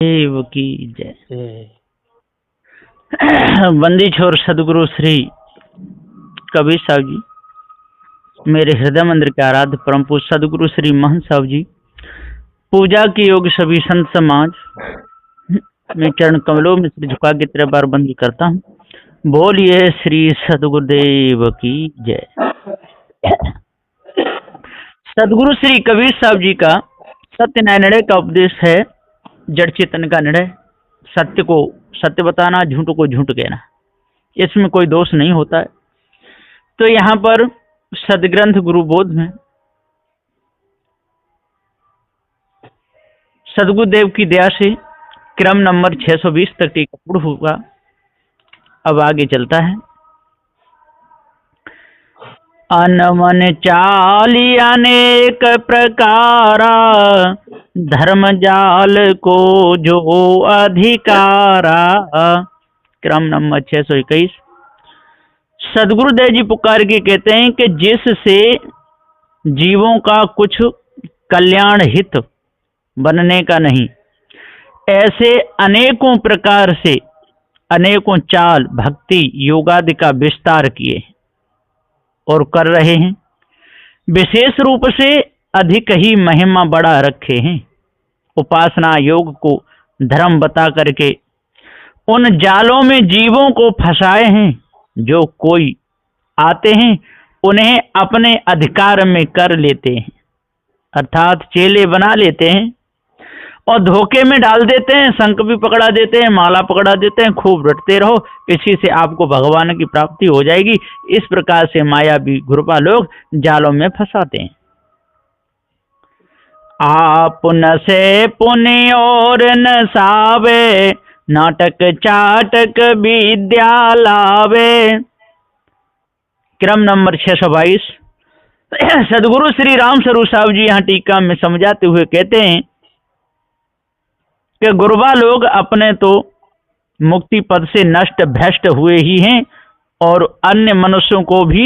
देव की जय। जय। बंदी छोर सदगुरु श्री कबीर साहब जी, मेरे हृदय मंदिर के आराध्य परम पूज्य सदगुरु श्री महंत साहब जी, पूजा की योग सभी संत समाज, मैं चरण कमलों में सिर झुका के तेरे बार बंदी करता हूँ। बोलिए श्री सदगुरुदेव की जय। सदगुरु श्री कबीर साहब जी का सत्य न्याय निर्णय का उपदेश है। जड़ चेतन का निर्णय, सत्य को सत्य बताना, झूठ को झूठ कहना, इसमें कोई दोष नहीं होता है। तो यहाँ पर सदग्रंथ गुरुबोध में सदगुरुदेव की दया से क्रम नंबर 620 तक टीका पूर्ण होगा। अब आगे चलता है। अनमन चाली अनेक प्रकारा, धर्म जाल को जो अधिकारा। क्रम नंबर 621। सदगुरुदेव जी पुकार के कहते हैं कि जिससे जीवों का कुछ कल्याण हित बनने का नहीं, ऐसे अनेकों प्रकार से अनेकों चाल भक्ति योगादि का विस्तार किए और कर रहे हैं। विशेष रूप से अधिक ही महिमा बढ़ा रखे हैं। उपासना योग को धर्म बता करके उन जालों में जीवों को फंसाए हैं। जो कोई आते हैं उन्हें अपने अधिकार में कर लेते हैं, अर्थात चेले बना लेते हैं और धोखे में डाल देते हैं। शंख भी पकड़ा देते हैं, माला पकड़ा देते हैं, खूब रटते रहो, इसी से आपको भगवान की प्राप्ति हो जाएगी। इस प्रकार से मायावी गुरुपा लोग जालों में फंसाते हैं। आप नशे पुण्य और नसावे, नाटक चाटक विद्या लावे। क्रम नंबर 622। सदगुरु श्री राम स्वरूप साहब जी यहाँ टीका में समझाते हुए कहते हैं कि गुरुबा लोग अपने तो मुक्ति पद से नष्ट भ्रष्ट हुए ही हैं और अन्य मनुष्यों को भी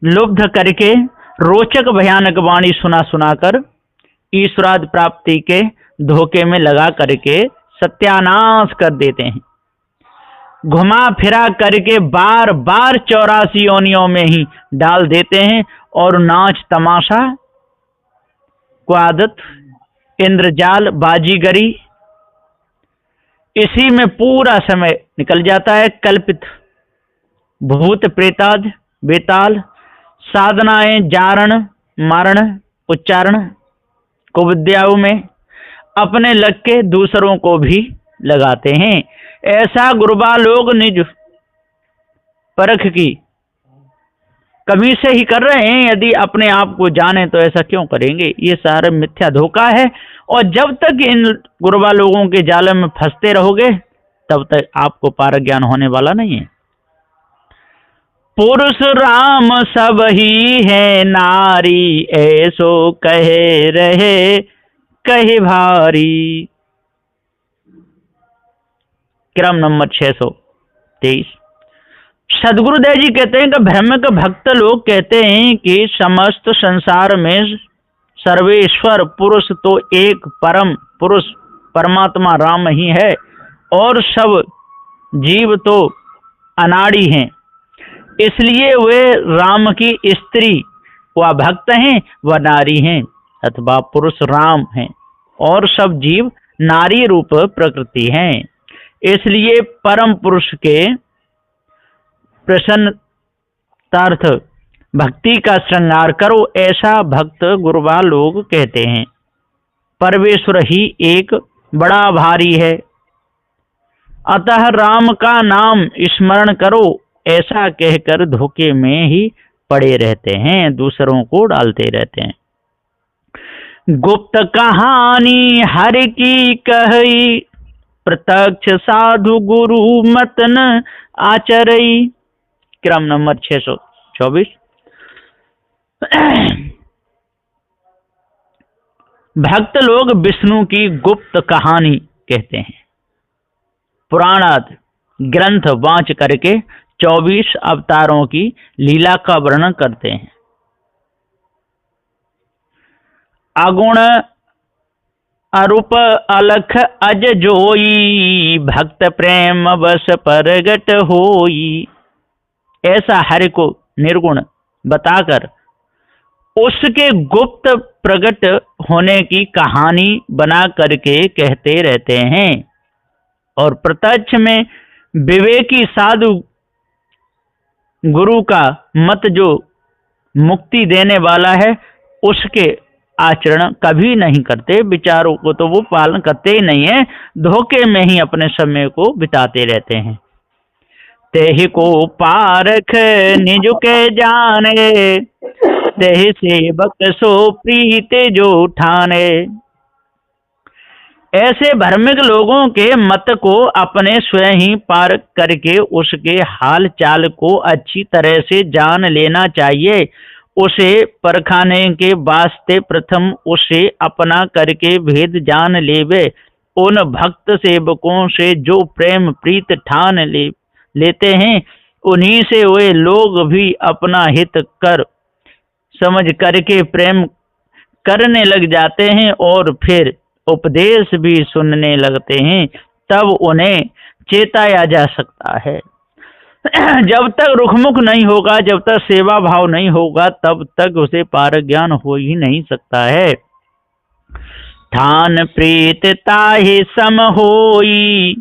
लुब्ध करके रोचक भयानक वाणी सुना सुनाकर ईश्वराद प्राप्ति के धोखे में लगा करके सत्यानाश कर देते हैं। घुमा फिरा करके बार बार 84 योनियों में ही डाल देते हैं और नाच तमाशा को आदत इंद्रजाल बाजीगरी, इसी में पूरा समय निकल जाता है। कल्पित भूत प्रेताद बेताल साधनाएं जारण मारण उच्चारण को विद्याओं में अपने लग के दूसरों को भी लगाते हैं। ऐसा गुरुबा लोग निज परख की कमी से ही कर रहे हैं। यदि अपने आप को जाने तो ऐसा क्यों करेंगे? ये सारा मिथ्या धोखा है। और जब तक इन गुरुबा लोगों के जाल में फंसते रहोगे तब तक आपको पार ज्ञान होने वाला नहीं है। पुरुष राम सब ही है नारी, ऐसो कहे रहे कहे भारी। क्रम नंबर 623। सदगुरुदेव जी कहते हैं कि भ्रमिक भक्त लोग कहते हैं कि समस्त संसार में सर्वेश्वर पुरुष तो एक परम पुरुष परमात्मा राम ही है और सब जीव तो अनाड़ी हैं, इसलिए वे राम की स्त्री व भक्त हैं व नारी हैं, अथवा पुरुष राम हैं और सब जीव नारी रूप प्रकृति हैं। इसलिए परम पुरुष के प्रसन्नतार्थ भक्ति का श्रृंगार करो, ऐसा भक्त गुरुबा लोग कहते हैं। परमेश्वर ही एक बड़ा भारी है, अतः राम का नाम स्मरण करो, ऐसा कहकर धोखे में ही पड़े रहते हैं, दूसरों को डालते रहते हैं। गुप्त कहानी हर की कही, प्रत्यक्ष साधु गुरु मत न आचरई। क्रम नंबर 624। भक्त लोग विष्णु की गुप्त कहानी कहते हैं। पुराणाद ग्रंथ वाच करके 24 अवतारों की लीला का वर्णन करते हैं। अगुण अरूप अलख अज जोई, भक्त प्रेम बस परगट होई। ऐसा हरि को निर्गुण बताकर उसके गुप्त प्रकट होने की कहानी बना करके कहते रहते हैं। और प्रत्यक्ष में विवेकी साधु गुरु का मत जो मुक्ति देने वाला है, उसके आचरण कभी नहीं करते। विचारों को तो वो पालन करते ही नहीं है, धोखे में ही अपने समय को बिताते रहते हैं। तेहि को पारख निज के जाने, तेहि सेवक सो प्रीत जो ठाने। ऐसे भ्रमिक लोगों के मत को अपने स्वयं ही पार करके उसके हाल चाल को अच्छी तरह से जान लेना चाहिए। उसे परखाने के वास्ते प्रथम उसे अपना करके भेद जान लेवे। उन भक्त सेवकों से जो प्रेम प्रीत ठान लेते हैं, उन्हीं से वे लोग भी अपना हित कर समझ करके प्रेम करने लग जाते हैं और फिर उपदेश भी सुनने लगते हैं। तब उन्हें चेताया जा सकता है। जब तक रुखमुख नहीं होगा, जब तक सेवा भाव नहीं होगा, तब तक उसे पार ज्ञान हो ही नहीं सकता है। ठान प्रीत ताहि सम होई,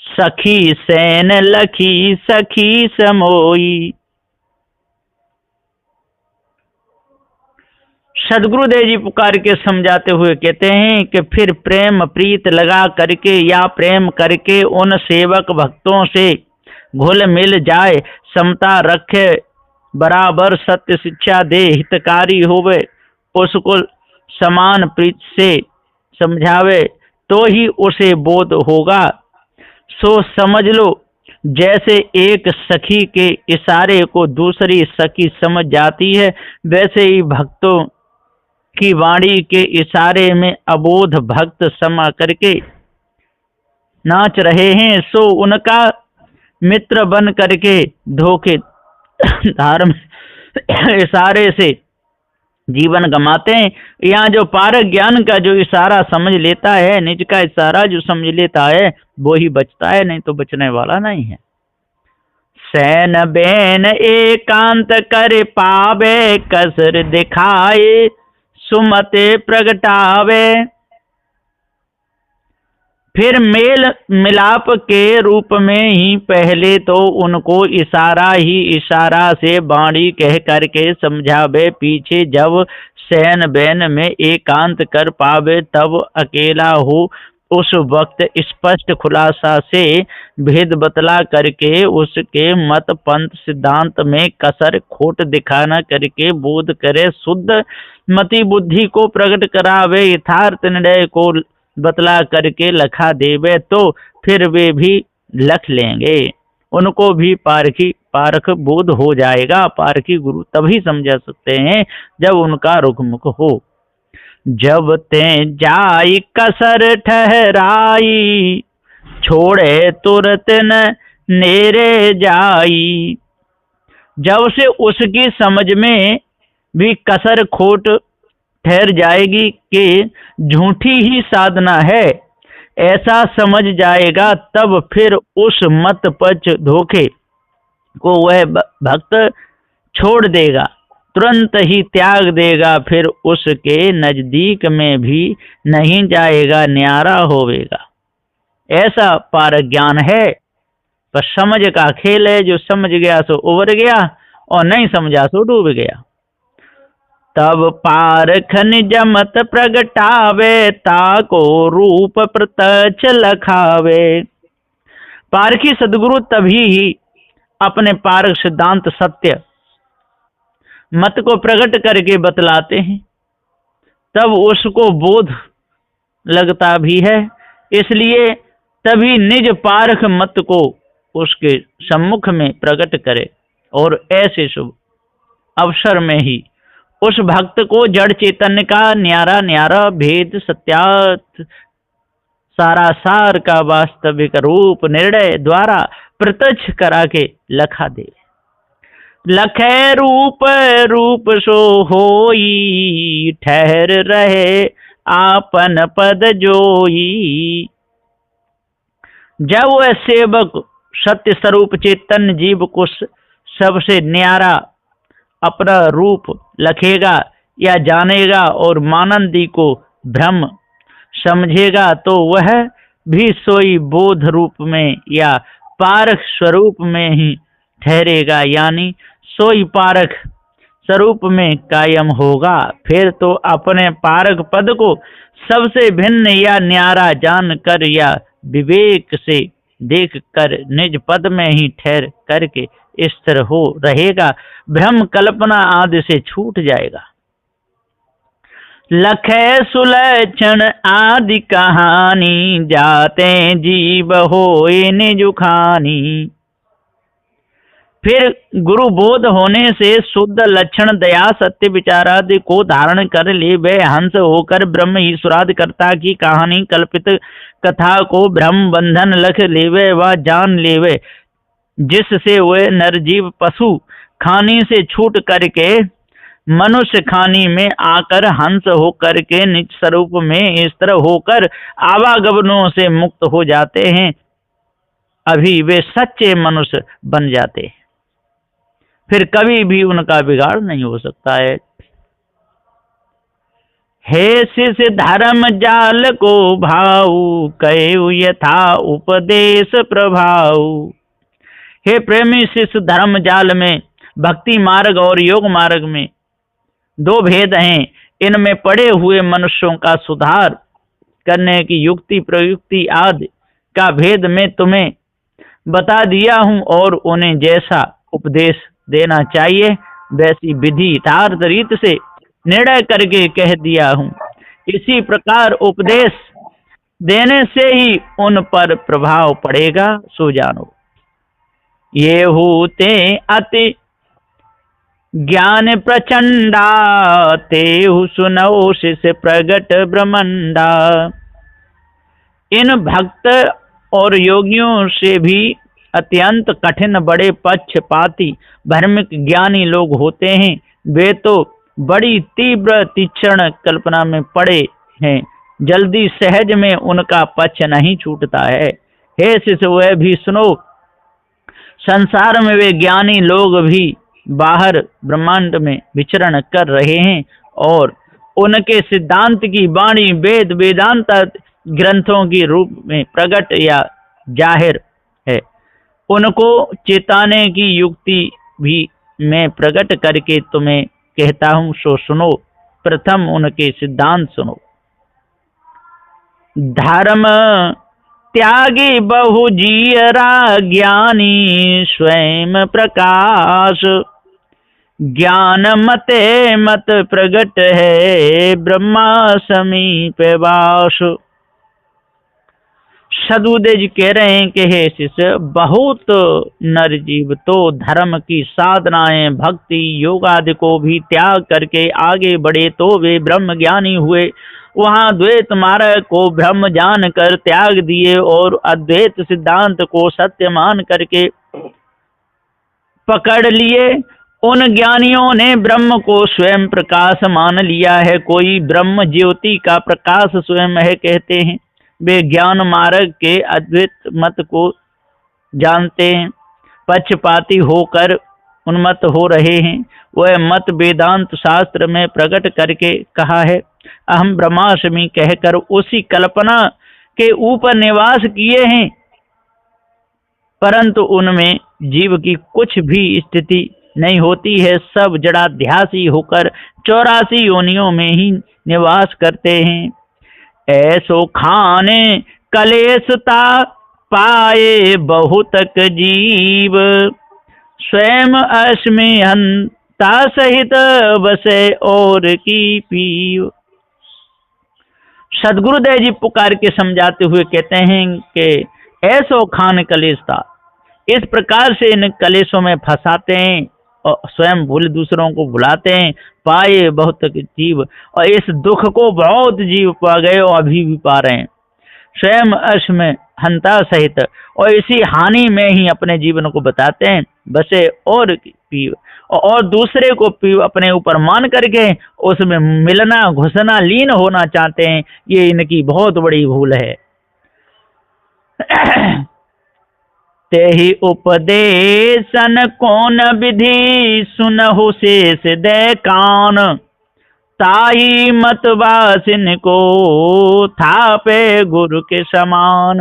सखी सैन लखी सखी समोई। सदगुरुदेव जी पुकार के समझाते हुए कहते हैं कि फिर प्रेम प्रीत लगा करके या प्रेम करके उन सेवक भक्तों से घुल मिल जाए, समता रखे, बराबर सत्य शिक्षा दे, हितकारी होवे, उसको समान प्रीत से समझावे, तो ही उसे बोध होगा। सो समझ लो, जैसे एक सखी के इशारे को दूसरी सखी समझ जाती है, वैसे ही भक्तों की वाणी के इशारे में अबोध भक्त समा करके नाच रहे हैं। सो उनका मित्र बन करके धोखे धार्म इशारे से जीवन गमाते हैं। यहाँ जो पारक ज्ञान का जो इशारा समझ लेता है, निज का इशारा जो समझ लेता है, वो ही बचता है, नहीं तो बचने वाला नहीं है। सैन बैन एकांत कर पावे, कसर दिखाए सुमते प्रगटावे। फिर मेल मिलाप के रूप में ही पहले तो उनको इशारा ही इशारा से वाणी कह करके समझावे। पीछे जब सैन बैन में एकांत कर पावे, तब अकेला हो उस वक्त स्पष्ट खुलासा से भेद बतला करके उसके मत पंथ सिद्धांत में कसर खोट दिखाना करके बोध करे, शुद्ध मति बुद्धि को प्रकट करावे, यथार्थ निर्णय को बतला करके लखा देवे, तो फिर वे भी लख लेंगे, उनको भी पारख बोध हो जाएगा। पारखी गुरु तभी समझा सकते हैं जब उनका रुखमुख हो। जब ते जाई कसर ठहराई, छोड़े तुरत न नेरे जाई। जब से उसकी समझ में भी कसर खोट ठहर जाएगी कि झूठी ही साधना है, ऐसा समझ जाएगा, तब फिर उस मत पच धोखे को वह भक्त छोड़ देगा, तुरंत ही त्याग देगा, फिर उसके नजदीक में भी नहीं जाएगा, न्यारा होवेगा। ऐसा पार ज्ञान है, पर समझ का खेल है। जो समझ गया सो उबर गया और नहीं समझा सो डूब गया। तब पारख निज मत प्रगटावे, ताको रूप प्रत्यक्ष लखावे। पारखी सदगुरु तभी ही अपने पारक सिद्धांत सत्य मत को प्रकट करके बतलाते हैं, तब उसको बोध लगता भी है। इसलिए तभी निज पारख मत को उसके सम्मुख में प्रकट करे, और ऐसे शुभ अवसर में ही उस भक्त को जड़ चैतन्य का न्यारा न्यारा भेद सत्यार्थ सारासार का वास्तविक रूप निर्णय द्वारा प्रत्यक्ष करा के लखा दे। लखे रूप रूप सो होई, ठहर रहे आपन पद जोई। जब वह सेवक सत्य स्वरूप चैतन्य जीव को सबसे न्यारा अपना रूप लखेगा या जानेगा और मानंदी को ब्रह्म समझेगा तो वह भी सोई बोध रूप में या पारख स्वरूप में ही ठहरेगा, यानी सोई पारख स्वरूप में कायम होगा। फिर तो अपने पारक पद को सबसे भिन्न या न्यारा जानकर या विवेक से देख कर निज पद में ही ठहर करके स्थिर हो रहेगा, भ्रम कल्पना आदि से छूट जाएगा। लखै सुलक्षण आदि कहानी, जाते जीव होए निज खानी। फिर गुरु बोध होने से शुद्ध लक्षण दया सत्य विचारादि को धारण कर ले वे हंस होकर ब्रह्म ईश्वरादि कर्ता की कहानी कल्पित कथा को ब्रह्म बंधन लख लेवे व जान लेवे, जिससे वे नरजीव पशु खानी से छूट करके मनुष्य खानी में आकर हंस होकर के निज स्वरूप में स्थिर होकर आवागमनों से मुक्त हो जाते हैं। अभी वे सच्चे मनुष्य बन जाते हैं, फिर कभी भी उनका बिगाड़ नहीं हो सकता है। हे शिष्य धर्म जाल को भाऊ, कहे यथा उपदेश प्रभाऊ। हे प्रेमी शिष्य, धर्म जाल में भक्ति मार्ग और योग मार्ग में दो भेद हैं। इनमें पड़े हुए मनुष्यों का सुधार करने की युक्ति प्रयुक्ति आदि का भेद मैं तुम्हें बता दिया हूँ और उन्हें जैसा उपदेश देना चाहिए वैसी विधि यथार्थ रीत से निर्णय करके कह दिया हूँ। इसी प्रकार उपदेश देने से ही उन पर प्रभाव पड़ेगा, सो जानो। ये होते अति ज्ञान प्रचंडा, तेहु सुनो शिष्य प्रगट ब्रह्मंडा। इन भक्त और योगियों से भी अत्यंत कठिन बड़े पक्षपाती भ्रमिक ज्ञानी लोग होते हैं। वे तो बड़ी तीव्र तीक्ष्ण कल्पना में पड़े हैं, जल्दी सहज में उनका पक्ष नहीं छूटता है। हे शिष्य, वह भी सुनो, संसार में वे ज्ञानी लोग भी बाहर ब्रह्मांड में विचरण कर रहे हैं और उनके सिद्धांत की वाणी वेद वेदांत ग्रंथों के रूप में प्रकट या जाहिर है। उनको चेताने की युक्ति भी मैं प्रकट करके तुम्हें कहता हूँ, सो सुनो। प्रथम उनके सिद्धांत सुनो। धर्म त्यागी बहु जीयरा, ज्ञानी स्वयं प्रकाश। ज्ञान मते मत प्रगट है, ब्रह्मा समीप वास। सदगुरुदेव जी कह रहे हैं कि हे शिष्य, बहुत नर जीव तो धर्म की साधनाएं भक्ति योग आदि को भी त्याग करके आगे बढ़े तो वे ब्रह्म ज्ञानी हुए। वहां द्वैत मार्ग को ब्रह्म जान कर त्याग दिए और अद्वैत सिद्धांत को सत्य मान करके पकड़ लिए। उन ज्ञानियों ने ब्रह्म को स्वयं प्रकाश मान लिया है। कोई ब्रह्म ज्योति का प्रकाश स्वयं है कहते हैं। वे ज्ञान मार्ग के अद्वैत मत को जानते हैं, पक्षपाती होकर उन्मत्त हो रहे हैं। वह मत वेदांत शास्त्र में प्रकट करके कहा है, अहम ब्रह्मास्मि कहकर उसी कल्पना के ऊपर निवास किए हैं, परंतु उनमें जीव की कुछ भी स्थिति नहीं होती है। सब जड़ाध्यासी होकर 84 योनियों में ही निवास करते हैं। ऐसो खाने कलेशता पाए बहुतक जीव, स्वयं अस्मि हंता सहित बसे और की पीव। सदगुरुदेव जी पुकार के समझाते हुए कहते हैं कि ऐसो खान कलेशता, इस प्रकार से इन कलेशों में फंसाते हैं और स्वयं भूल दूसरों को भुलाते हैं। पाए बहुत जीव, और इस दुख को बहुत जीव पा गए और अभी भी पा रहे हैं। स्वयं अस्मि हंता सहित, और इसी हानि में ही अपने जीवन को बताते हैं। बसे और पीव, और दूसरे को अपने ऊपर मान करके उसमें मिलना, घुसना, लीन होना चाहते हैं। ये इनकी बहुत बड़ी भूल है। तेहि उपदेशन कौन विधि, सुनहु शेष दे कान। ताई मत वासिन को, थापे गुरु के समान।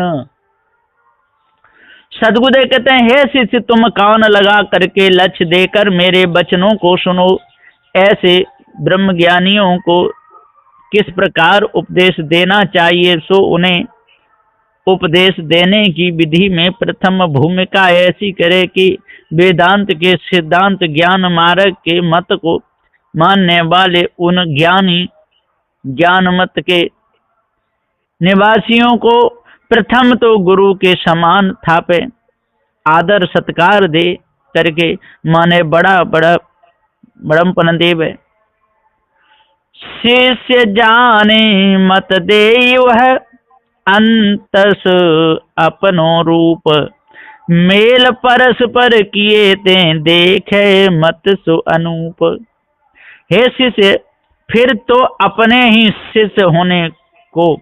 सदगुरुदेव कहते हैं, हे शिष्य, तुम कान लगा करके लक्ष्य देकर मेरे वचनों को सुनो। ऐसे ब्रह्म ज्ञानियों को किस प्रकार उपदेश देना चाहिए, सो उन्हें उपदेश देने की विधि में प्रथम भूमिका ऐसी करे कि वेदांत के सिद्धांत, ज्ञान मार्ग के मत को मानने वाले उन ज्ञानी ज्ञान मत के निवासियों को प्रथम तो गुरु के समान थापे, आदर सत्कार दे करके माने बड़ा बड़म्पन देवे। शिष्य जाने मत दे वह, अंतस अपनो रूप। मेल परस्पर किए ते, देखे मत सो अनूप। हे शिष्य, फिर तो अपने ही शिष्य होने को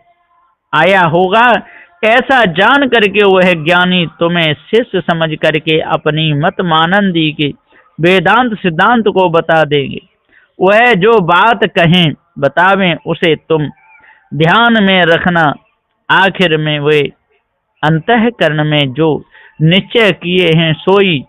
आया होगा, ऐसा जान करके वह ज्ञानी तुम्हें शिष्य समझ करके अपनी मत मानंदी के वेदांत सिद्धांत को बता देंगे। वह जो बात कहें बतावें, उसे तुम ध्यान में रखना। आखिर में वे अंतःकरण में जो निश्चय किए हैं सोई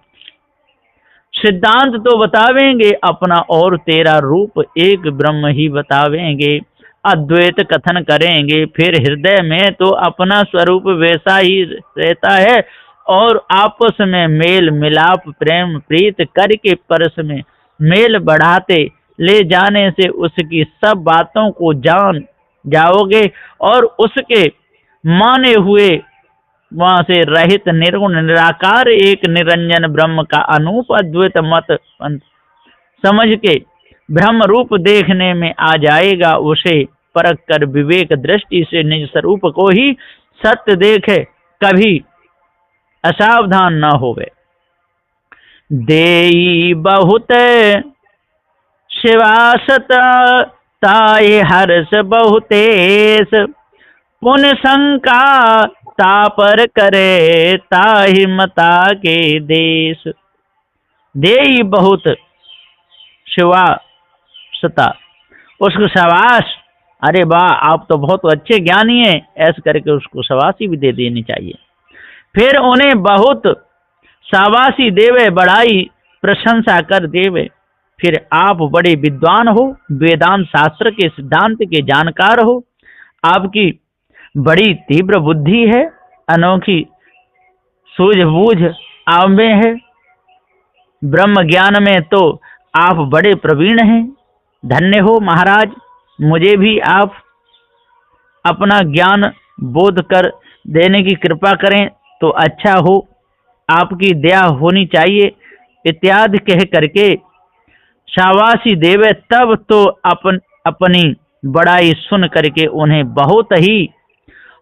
सिद्धांत तो बतावेंगे अपना, और तेरा रूप एक ब्रह्म ही बतावेंगे। अद्वैत कथन करेंगे, फिर हृदय में तो अपना स्वरूप वैसा ही रहता है, और आपस में मेल मिलाप प्रेम प्रीत करके परस में मेल बढ़ाते ले जाने से उसकी सब बातों को जान जाओगे, और उसके माने हुए वहां से रहित निर्गुण निराकार एक निरंजन ब्रह्म का अनूप अद्वैत मत समझ के ब्रह्म रूप देखने में आ जाएगा। उसे परख कर विवेक दृष्टि से निज स्वरूप को ही सत्य देखे, कभी असावधान न होवे। देई बहुत शिवासत, ताये हर्ष बहुतेश। पुण्य शंका तापर करे, ताहि मता के देश। देई बहुत शिवासता, उसको शाबाश, अरे वाह आप तो बहुत अच्छे ज्ञानी हैं, ऐसे करके उसको शाबाशी भी दे देनी चाहिए। फिर उन्हें बहुत शाबाशी देवे, बढ़ाई प्रशंसा कर देवे। फिर आप बड़े विद्वान हो, वेदांत शास्त्र के सिद्धांत के जानकार हो, आपकी बड़ी तीव्र बुद्धि है, अनोखी सूझबूझ आप में है, ब्रह्म ज्ञान में तो आप बड़े प्रवीण हैं। धन्य हो महाराज, मुझे भी आप अपना ज्ञान बोध कर देने की कृपा करें तो अच्छा हो, आपकी दया होनी चाहिए, इत्यादि कह करके शाबाशी देवे। तब तो अपनी बड़ाई सुन करके उन्हें बहुत ही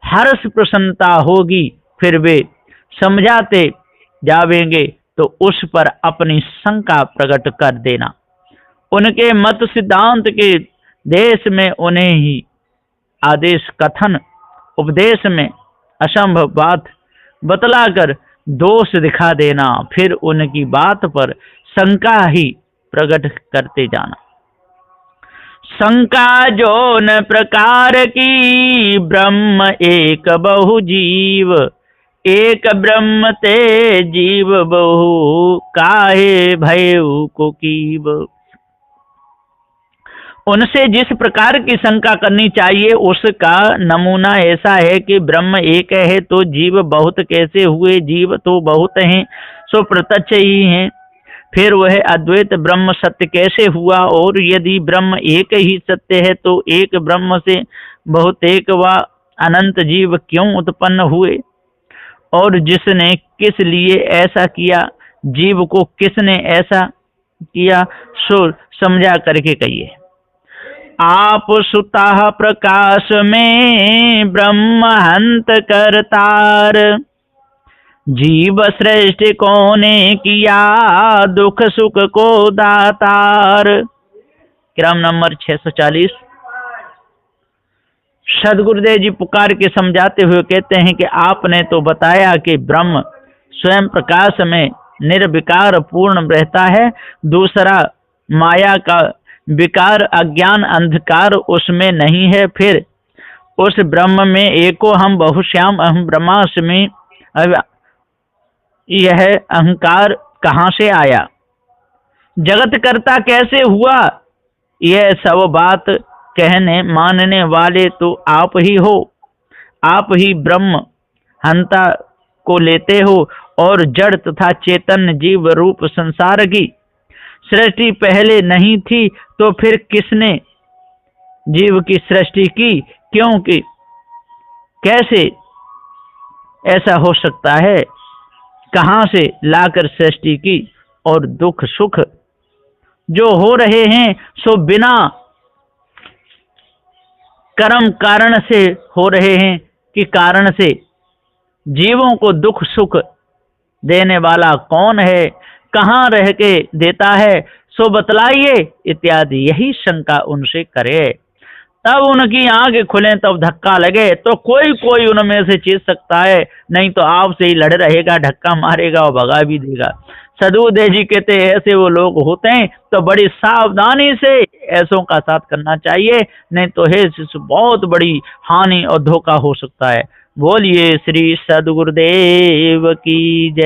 हर्ष प्रसन्नता होगी। फिर वे समझाते जावेंगे तो उस पर अपनी शंका प्रकट कर देना। उनके मत सिद्धांत के देश में उन्हें ही आदेश कथन उपदेश में असंभव बात बतलाकर दोष दिखा देना, फिर उनकी बात पर शंका ही प्रकट करते जाना। शंका जोन प्रकार की, ब्रह्म एक बहु जीव। एक ब्रह्म ते जीव बहु, काहे भयउ को कीव। उनसे जिस प्रकार की शंका करनी चाहिए उसका नमूना ऐसा है कि ब्रह्म एक है तो जीव बहुत कैसे हुए, जीव तो बहुत हैं सो प्रत्यक्ष ही हैं। फिर वह अद्वैत ब्रह्म सत्य कैसे हुआ, और यदि ब्रह्म एक ही सत्य है तो एक ब्रह्म से बहुतेक व अनंत जीव क्यों उत्पन्न हुए, और जिसने किस लिए ऐसा किया, जीव को किसने ऐसा किया, सो समझा करके कहिए। आप सुता प्रकाश में ब्रह्म हंत करतार, जीव श्रेष्ठ कौने किया, दुख सुख को दातार। क्रम नंबर 640। सदगुरुदेव जी पुकार के समझाते हुए कहते हैं कि आपने तो बताया कि ब्रह्म स्वयं प्रकाश में निर्विकार पूर्ण रहता है, दूसरा माया का विकार अज्ञान अंधकार उसमें नहीं है, फिर उस ब्रह्म में एको हम बहुश्याम अहम ब्रह्मास्मि यह अहंकार कहाँ से आया, जगत कर्ता कैसे हुआ, यह सब बात कहने मानने वाले तो आप ही हो। आप ही ब्रह्म हंता को लेते हो और जड़ तथा चेतन जीव रूप संसार की सृष्टि पहले नहीं थी तो फिर किसने जीव की सृष्टि की, क्योंकि कैसे ऐसा हो सकता है, कहां से लाकर सृष्टि की, और दुख सुख जो हो रहे हैं सो बिना कर्म कारण से हो रहे हैं कि कारण से। जीवों को दुख सुख देने वाला कौन है, कहाँ रह के देता है, सो बतलाइए इत्यादि यही शंका उनसे करे। तब उनकी आंखें खुले, तब धक्का लगे तो कोई कोई उनमें से चीज सकता है, नहीं तो आपसे ही लड़ रहेगा, धक्का मारेगा और भगा भी देगा। सदगुरुदेव जी कहते हैं ऐसे वो लोग होते हैं तो बड़ी सावधानी से ऐसों का साथ करना चाहिए, नहीं तो है बहुत बड़ी हानि और धोखा हो सकता है। बोलिए श्री सदगुरुदेव की जय।